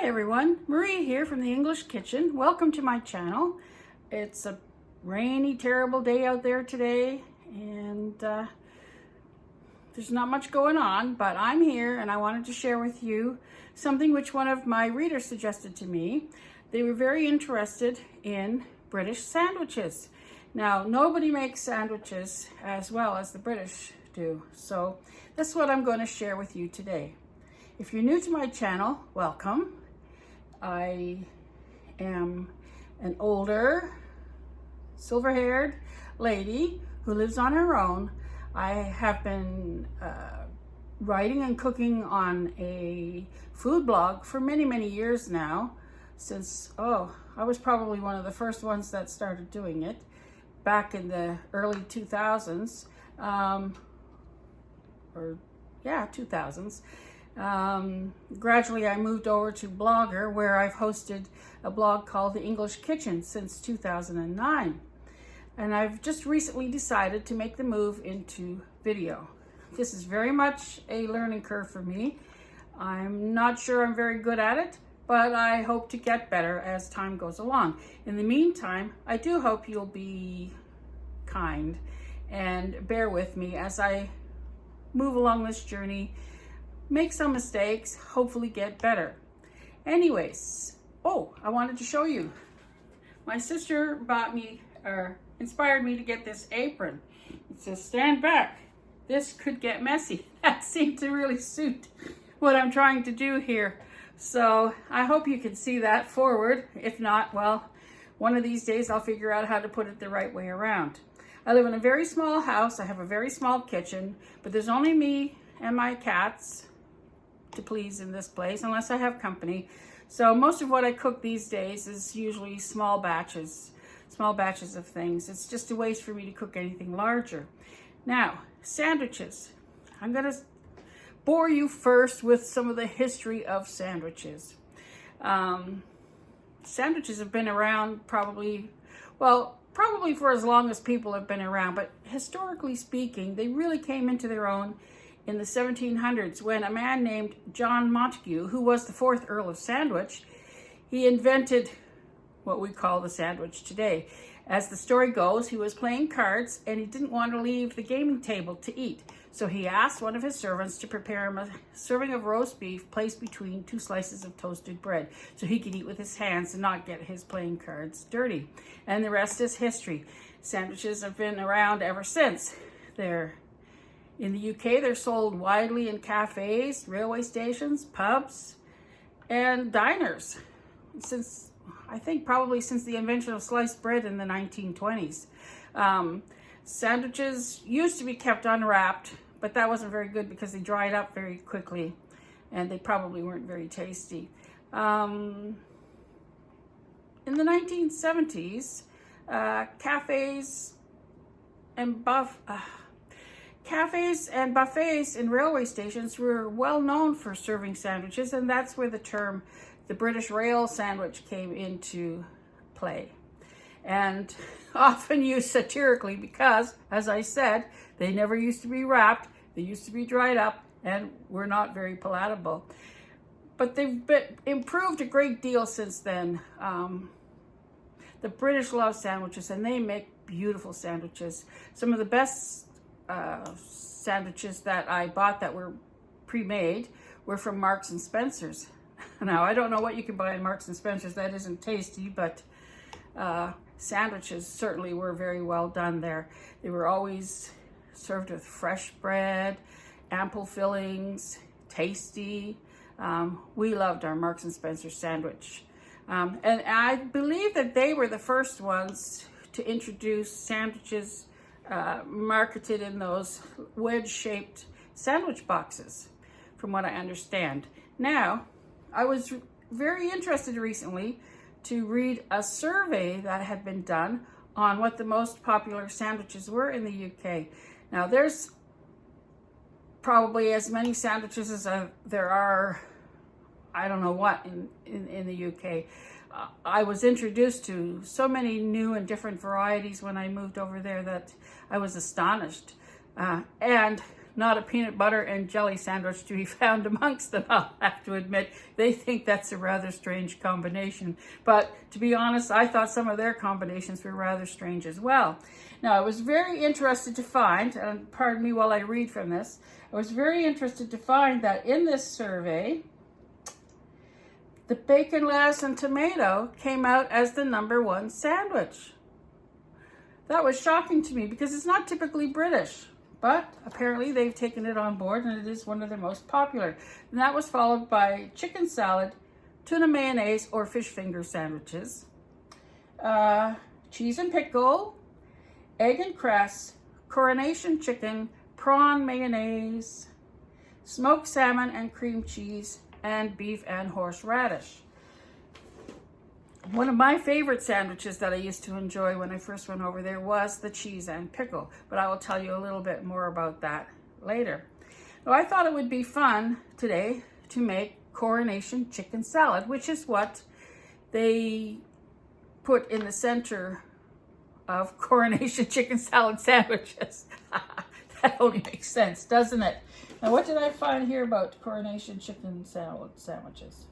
Hi everyone, Marie here from the English Kitchen. Welcome to my channel. It's a rainy, terrible day out there today, and there's not much going on, but I'm here and I wanted to share with you something which one of my readers suggested to me. They were very interested in British sandwiches. Now, nobody makes sandwiches as well as the British do, so that's what I'm going to share with you today. If you're new to my channel, welcome. I am an older, silver-haired lady who lives on her own. I have been writing and cooking on a food blog for many, many years now, since, I was probably one of the first ones that started doing it back in the early 2000s, 2000s. Gradually I moved over to Blogger, where I've hosted a blog called The English Kitchen since 2009. And I've just recently decided to make the move into video. This is very much a learning curve for me. I'm not sure I'm very good at it, but I hope to get better as time goes along. In the meantime, I do hope you'll be kind and bear with me as I move along this journey, make some mistakes, hopefully get better. Anyways, I wanted to show you. My sister inspired me to get this apron. It says, "Stand back. This could get messy." That seemed to really suit what I'm trying to do here. So I hope you can see that forward. If not, well, one of these days I'll figure out how to put it the right way around. I live in a very small house. I have a very small kitchen, but there's only me and my cats to please in this place, unless I have company. So most of what I cook these days is usually small batches of things. It's just a waste for me to cook anything larger. Now, sandwiches. I'm gonna bore you first with some of the history of sandwiches. Sandwiches have been around probably for as long as people have been around, but historically speaking, they really came into their own in the 1700s, when a man named John Montagu, who was the 4th Earl of Sandwich, he invented what we call the sandwich today. As the story goes, he was playing cards and he didn't want to leave the gaming table to eat. So he asked one of his servants to prepare him a serving of roast beef placed between 2 slices of toasted bread so he could eat with his hands and not get his playing cards dirty. And the rest is history. Sandwiches have been around ever since. In the UK, they're sold widely in cafes, railway stations, pubs, and diners. Probably since the invention of sliced bread in the 1920s. Sandwiches used to be kept unwrapped, but that wasn't very good because they dried up very quickly and they probably weren't very tasty. In the 1970s, cafes and buffets in railway stations were well known for serving sandwiches, and that's where the term the British rail sandwich came into play. And often used satirically because, as I said, they never used to be wrapped, they used to be dried up, and were not very palatable. But they've been improved a great deal since then. The British love sandwiches, and they make beautiful sandwiches. Some of the best sandwiches that I bought that were pre-made were from Marks and Spencer's. Now, I don't know what you can buy in Marks and Spencer's that isn't tasty, but sandwiches certainly were very well done there. They were always served with fresh bread, ample fillings, tasty. We loved our Marks and Spencer sandwich. And I believe that they were the first ones to introduce sandwiches marketed in those wedge-shaped sandwich boxes, from what I understand. Now, I was very interested recently to read a survey that had been done on what the most popular sandwiches were in the UK. Now, there's probably as many sandwiches as there are, I don't know what, in the UK. I was introduced to so many new and different varieties when I moved over there that I was astonished. And not a peanut butter and jelly sandwich to be found amongst them, I'll have to admit. They think that's a rather strange combination. But to be honest, I thought some of their combinations were rather strange as well. Now, I was very interested to find, and pardon me while I read from this, I was very interested to find that in this survey, the bacon, lettuce, and tomato came out as the #1 sandwich. That was shocking to me because it's not typically British, but apparently they've taken it on board and it is one of their most popular. And that was followed by chicken salad, tuna mayonnaise or fish finger sandwiches, cheese and pickle, egg and cress, Coronation chicken, prawn mayonnaise, smoked salmon and cream cheese, and beef and horseradish. One of my favorite sandwiches that I used to enjoy when I first went over there was the cheese and pickle, but I will tell you a little bit more about that later. Now, I thought it would be fun today to make Coronation chicken salad, which is what they put in the center of Coronation chicken salad sandwiches. That only makes sense, doesn't it? Now, what did I find here about Coronation chicken salad sandwiches?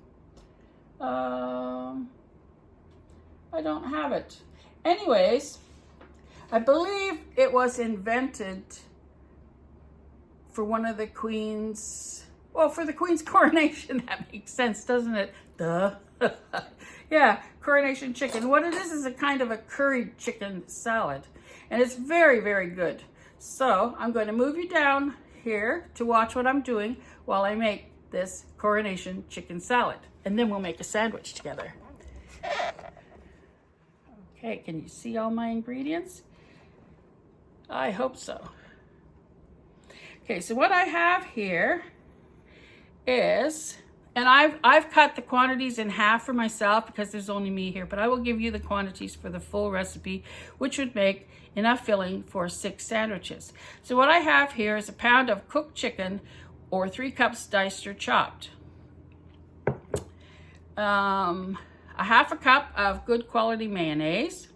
I don't have it. Anyways, I believe it was invented for one of the Queen's, well, for the Queen's coronation. That makes sense, doesn't it? Duh. Yeah, Coronation chicken. What it is a kind of a curried chicken salad. And it's very, very good. So I'm going to move you down here to watch what I'm doing while I make this Coronation chicken salad. And then we'll make a sandwich together. Okay, can you see all my ingredients? I hope so. Okay, so what I have here is, and I've cut the quantities in half for myself because there's only me here, but I will give you the quantities for the full recipe, which would make enough filling for 6 sandwiches. So what I have here is a pound of cooked chicken or 3 cups diced or chopped. A half a cup of good quality mayonnaise,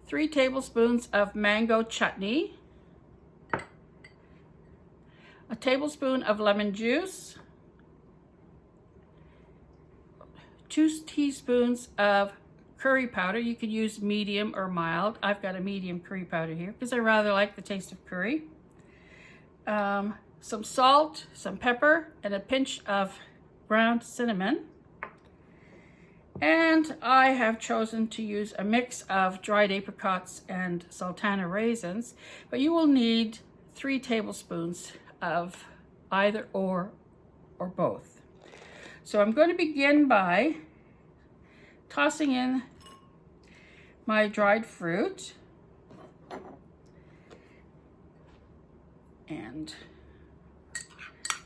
3 tablespoons of mango chutney, a tablespoon of lemon juice, 2 teaspoons of curry powder. You could use medium or mild. I've got a medium curry powder here because I rather like the taste of curry. Some salt, some pepper, and a pinch of ground cinnamon. And I have chosen to use a mix of dried apricots and sultana raisins, but you will need 3 tablespoons of either or both. So I'm going to begin by tossing in my dried fruit and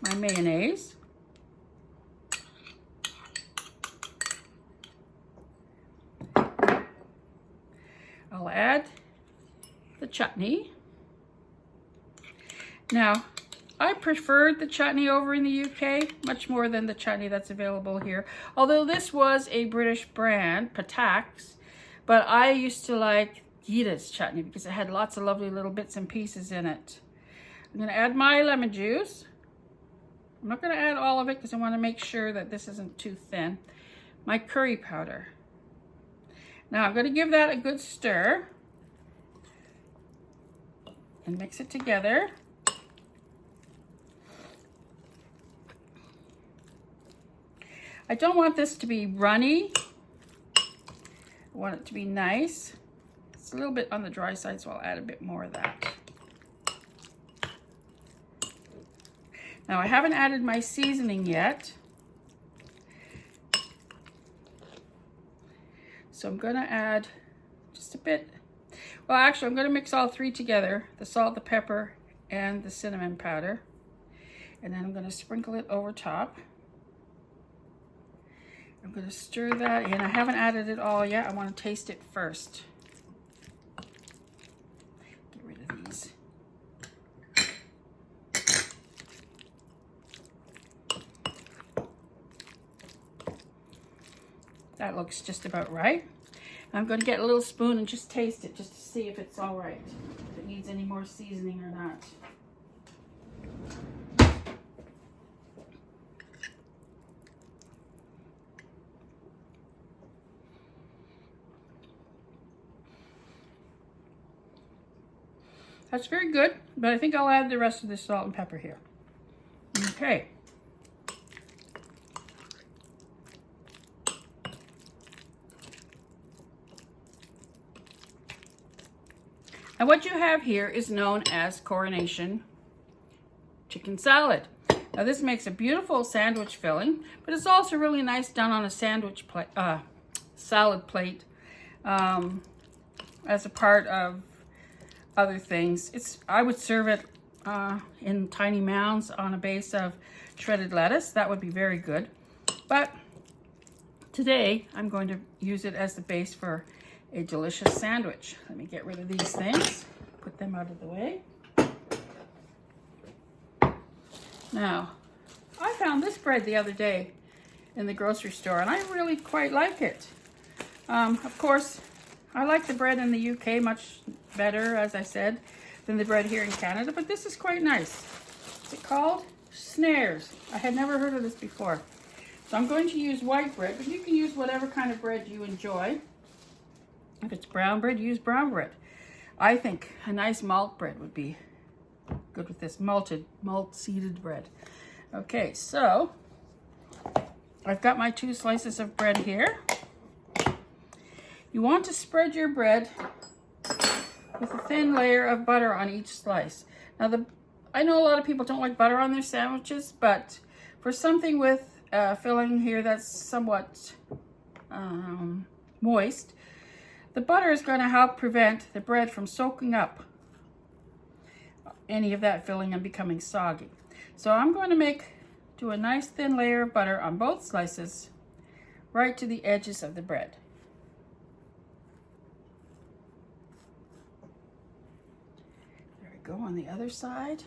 my mayonnaise. I'll add the chutney. Now, I preferred the chutney over in the UK much more than the chutney that's available here. Although this was a British brand, Patak's, but I used to like Gita's chutney because it had lots of lovely little bits and pieces in it. I'm going to add my lemon juice. I'm not going to add all of it because I want to make sure that this isn't too thin. My curry powder. Now I'm going to give that a good stir and mix it together. I don't want this to be runny. I want it to be nice. It's a little bit on the dry side, so I'll add a bit more of that. Now I haven't added my seasoning yet. So I'm going to add just a bit. Well, actually, I'm going to mix all 3 together, the salt, the pepper, and the cinnamon powder. And then I'm going to sprinkle it over top. I'm going to stir that in. I haven't added it all yet. I want to taste it first. Get rid of these. That looks just about right. I'm going to get a little spoon and just taste it just to see if it's all right, if it needs any more seasoning or not. That's very good, but I think I'll add the rest of this salt and pepper here. Okay. And what you have here is known as Coronation chicken salad. Now this makes a beautiful sandwich filling, but it's also really nice done on a sandwich plate, salad plate, as a part of other things. I would serve it in tiny mounds on a base of shredded lettuce. That would be very good. But today I'm going to use it as the base for a delicious sandwich. Let me get rid of these things, put them out of the way. Now, I found this bread the other day in the grocery store and I really quite like it. Of course, I like the bread in the UK much better, as I said, than the bread here in Canada, but this is quite nice. What's it called? Snares. I had never heard of this before. So I'm going to use white bread, but you can use whatever kind of bread you enjoy. If it's brown bread, use brown bread. I think a nice malt bread would be good with this malt-seeded bread. Okay, so I've got my 2 slices of bread here. You want to spread your bread with a thin layer of butter on each slice. Now, I know a lot of people don't like butter on their sandwiches, but for something with filling here that's somewhat moist, the butter is going to help prevent the bread from soaking up any of that filling and becoming soggy. So I'm going to do a nice thin layer of butter on both slices, right to the edges of the bread. There we go on the other side.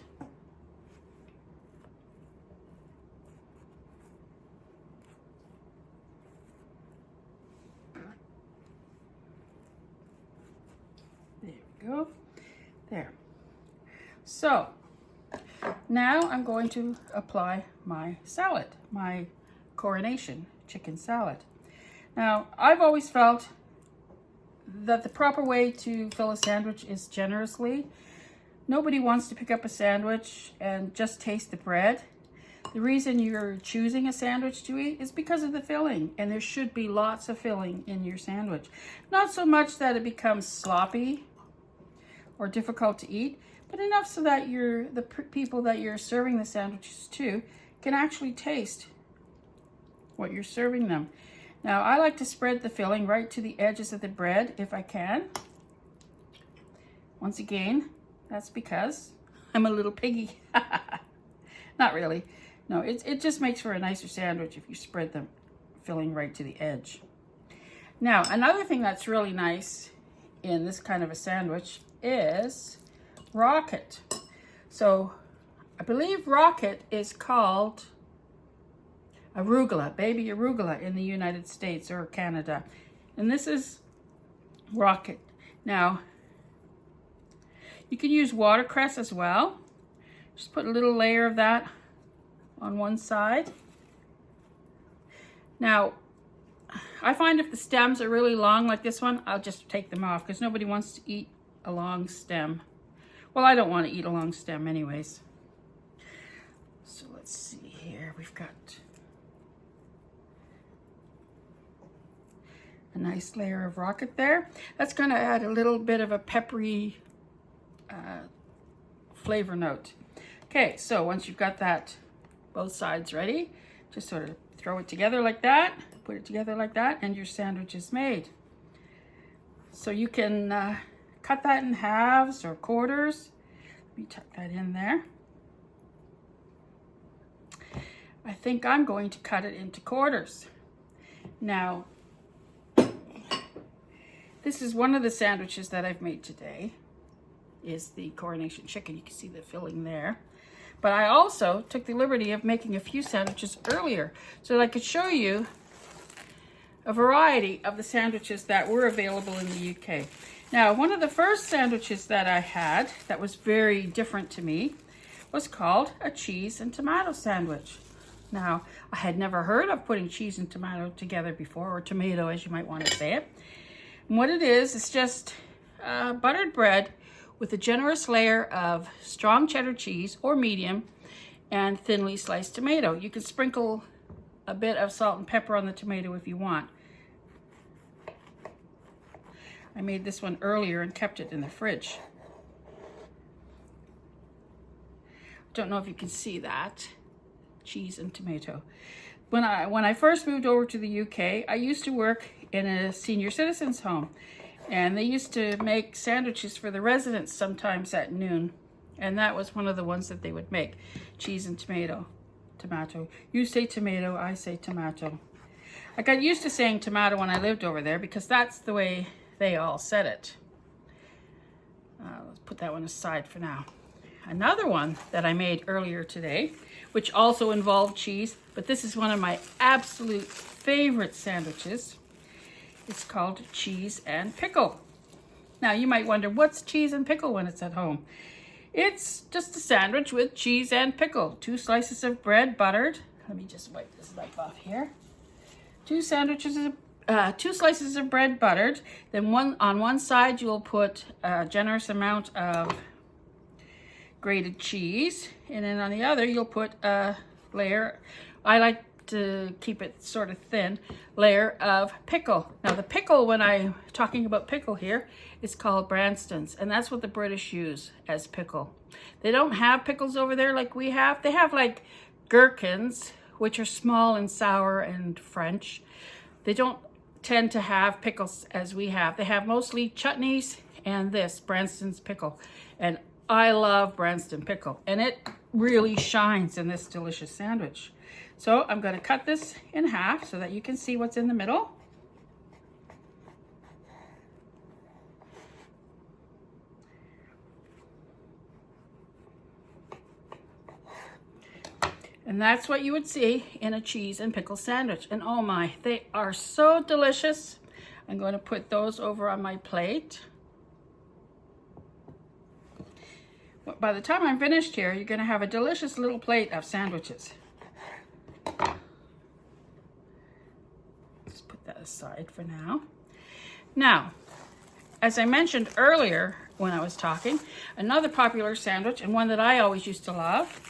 There we go. There. So now I'm going to apply my salad, my Coronation chicken salad. Now, I've always felt that the proper way to fill a sandwich is generously. Nobody wants to pick up a sandwich and just taste the bread. The reason you're choosing a sandwich to eat is because of the filling, and there should be lots of filling in your sandwich. Not so much that it becomes sloppy or difficult to eat, but enough so that the people that you're serving the sandwiches to can actually taste what you're serving them. Now, I like to spread the filling right to the edges of the bread if I can. Once again, that's because I'm a little piggy. Not really. No, it just makes for a nicer sandwich if you spread the filling right to the edge. Now, another thing that's really nice in this kind of a sandwich is rocket. So I believe rocket is called arugula, baby arugula in the United States or Canada. And this is rocket. Now, you can use watercress as well. Just put a little layer of that on one side. Now, I find if the stems are really long like this one, I'll just take them off because nobody wants to eat a long stem. Well, I don't want to eat a long stem anyways. So let's see here. We've got a nice layer of rocket there. That's going to add a little bit of a peppery flavor note. Okay, so once you've got that, both sides ready, just sort of throw it together like that, put it together like that, and your sandwich is made. So you can cut that in halves or quarters. Let me tuck that in there. I think I'm going to cut it into quarters. Now, this is one of the sandwiches that I've made today, is the Coronation chicken. You can see the filling there. But I also took the liberty of making a few sandwiches earlier so that I could show you a variety of the sandwiches that were available in the UK. Now, one of the first sandwiches that I had that was very different to me was called a cheese and tomato sandwich. Now, I had never heard of putting cheese and tomato together before, or tomato as you might want to say it. And what it is, it's just buttered bread with a generous layer of strong cheddar cheese or medium and thinly sliced tomato. You can sprinkle a bit of salt and pepper on the tomato if you want. I made this one earlier and kept it in the fridge. Don't know if you can see that. Cheese and tomato. When I first moved over to the UK, I used to work in a senior citizens home, and they used to make sandwiches for the residents sometimes at noon, and that was one of the ones that they would make. Cheese and tomato. You say tomato, I say tomato. I got used to saying tomato when I lived over there because that's the way they all said it. Let's put that one aside for now. Another one that I made earlier today, which also involved cheese, but this is one of my absolute favorite sandwiches. It's called cheese and pickle. Now you might wonder, what's cheese and pickle when it's at home? It's just a sandwich with cheese and pickle. 2 slices of bread buttered. Let me just wipe this knife off here. 2 slices of bread buttered. Then on one side you'll put a generous amount of grated cheese, and then on the other you'll put a layer, I like to keep it sort of thin, layer of pickle. Now the pickle, when I'm talking about pickle here, is called Branston's, and that's what the British use as pickle. They don't have pickles over there like we have. They have like gherkins, which are small and sour and French. They don't tend to have pickles as we have. They have mostly chutneys and this Branston's pickle, and I love Branston pickle, and it really shines in this delicious sandwich. So I'm going to cut this in half so that you can see what's in the middle. And that's what you would see in a cheese and pickle sandwich. And oh my, they are so delicious. I'm going to put those over on my plate. By the time I'm finished here, you're going to have a delicious little plate of sandwiches. Just put that aside for now. Now, as I mentioned earlier when I was talking, another popular sandwich, and one that I always used to love,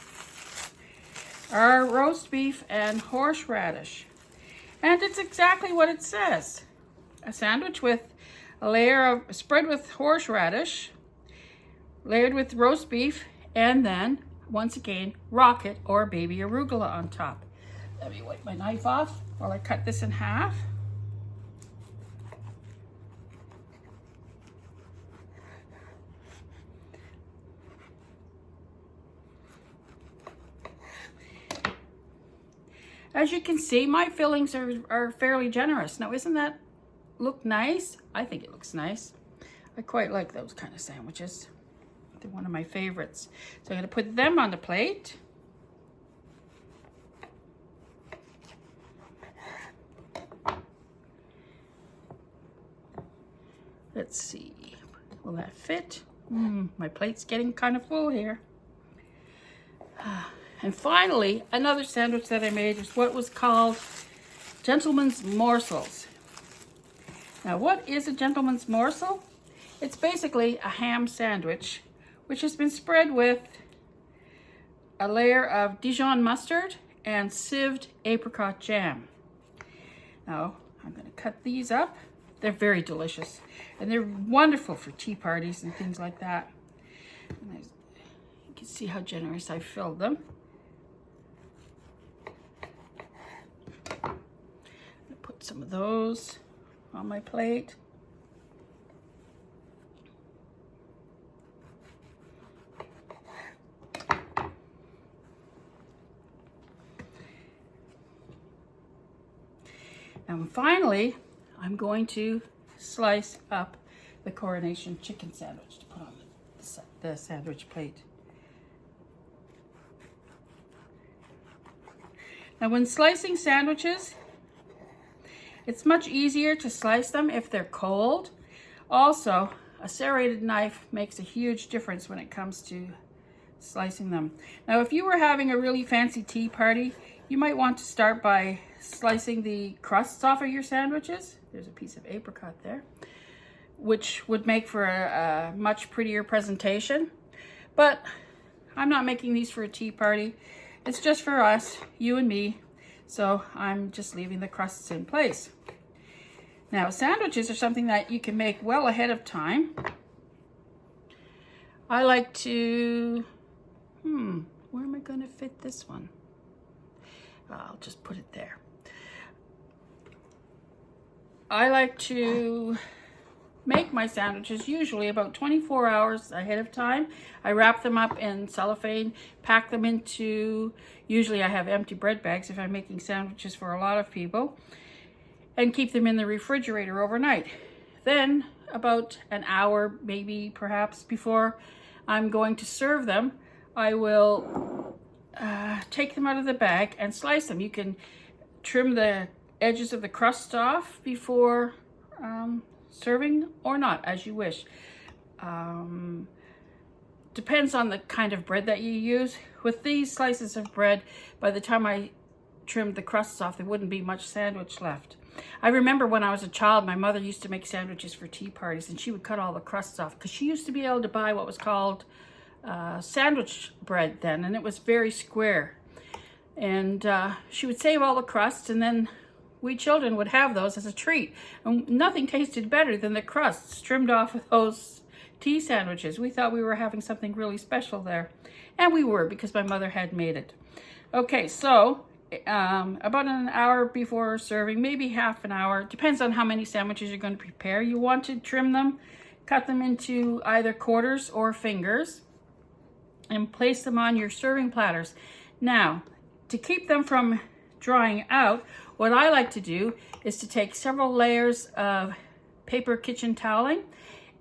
are roast beef and horseradish. And it's exactly what it says. A sandwich with a layer of spread with horseradish, layered with roast beef, and then, once again, rocket or baby arugula on top. Let me wipe my knife off while I cut this in half. As you can see, my fillings are fairly generous. Now, isn't that look nice? I think it looks nice. I quite like those kind of sandwiches. They're one of my favorites. So I'm going to put them on the plate. Let's see, will that fit? My plate's getting kind of full here. And finally, another sandwich that I made is what was called gentleman's morsels. Now, what is a gentleman's morsel? It's basically a ham sandwich, which has been spread with a layer of Dijon mustard and sieved apricot jam. Now, I'm going to cut these up. They're very delicious, and they're wonderful for tea parties and things like that. And you can see how generous I filled them. I'll put some of those on my plate. And finally, I'm going to slice up the Coronation chicken sandwich to put on the sandwich plate. Now, when slicing sandwiches, it's much easier to slice them if they're cold. Also, a serrated knife makes a huge difference when it comes to slicing them. Now, if you were having a really fancy tea party, you might want to start by slicing the crusts off of your sandwiches. There's a piece of apricot there, which would make for a much prettier presentation. But I'm not making these for a tea party. It's just for us, you and me. So I'm just leaving the crusts in place. Now, sandwiches are something that you can make well ahead of time. I like to, where am I going to fit this one? I'll just put it there. I like to make my sandwiches usually about 24 hours ahead of time. I wrap them up in cellophane, pack them into, usually I have empty bread bags if I'm making sandwiches for a lot of people, and keep them in the refrigerator overnight. Then about an hour, maybe perhaps before I'm going to serve them, I will take them out of the bag and slice them. You can trim the edges of the crust off before serving or not, as you wish. Depends on the kind of bread that you use. With these slices of bread, by the time I trimmed the crusts off, there wouldn't be much sandwich left. I remember when I was a child, my mother used to make sandwiches for tea parties, and she would cut all the crusts off because she used to be able to buy what was called sandwich bread then, and it was very square. And she would save all the crusts, and then we children would have those as a treat. And nothing tasted better than the crusts trimmed off of those tea sandwiches. We thought we were having something really special there. And we were, because my mother had made it. Okay, so about an hour before serving, maybe half an hour, depends on how many sandwiches you're going to prepare. You want to trim them, cut them into either quarters or fingers, and place them on your serving platters. Now, to keep them from drying out, what I like to do is to take several layers of paper kitchen toweling,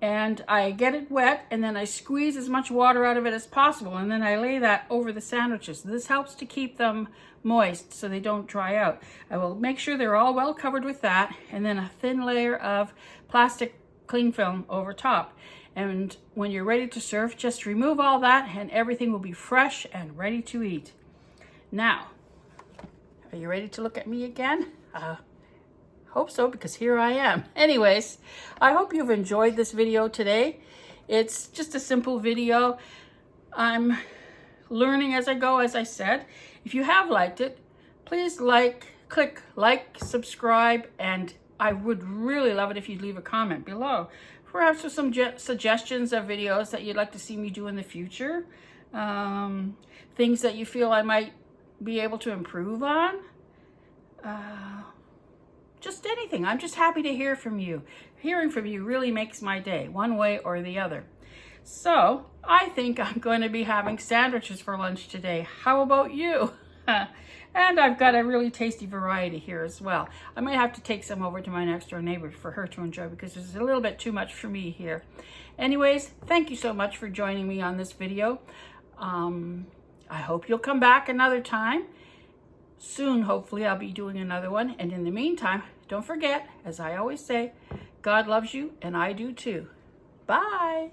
and I get it wet, and then I squeeze as much water out of it as possible, and then I lay that over the sandwiches. This helps to keep them moist so they don't dry out. I will make sure they're all well covered with that, and then a thin layer of plastic cling film over top. And when you're ready to serve, just remove all that and everything will be fresh and ready to eat. Now, are you ready to look at me again? Hope so, because here I am. Anyways, I hope you've enjoyed this video today. It's just a simple video. I'm learning as I go, as I said. If you have liked it, please click like, subscribe, and I would really love it if you'd leave a comment below. Perhaps with some suggestions of videos that you'd like to see me do in the future. Things that you feel I might be able to improve on. Just anything. I'm just happy to hear from you. Hearing from you really makes my day, one way or the other. So, I think I'm going to be having sandwiches for lunch today. How about you? And I've got a really tasty variety here as well. I might have to take some over to my next door neighbor for her to enjoy, because there's a little bit too much for me here. Anyways, thank you so much for joining me on this video. I hope you'll come back another time. Soon, hopefully, I'll be doing another one. And in the meantime, don't forget, as I always say, God loves you and I do too. Bye.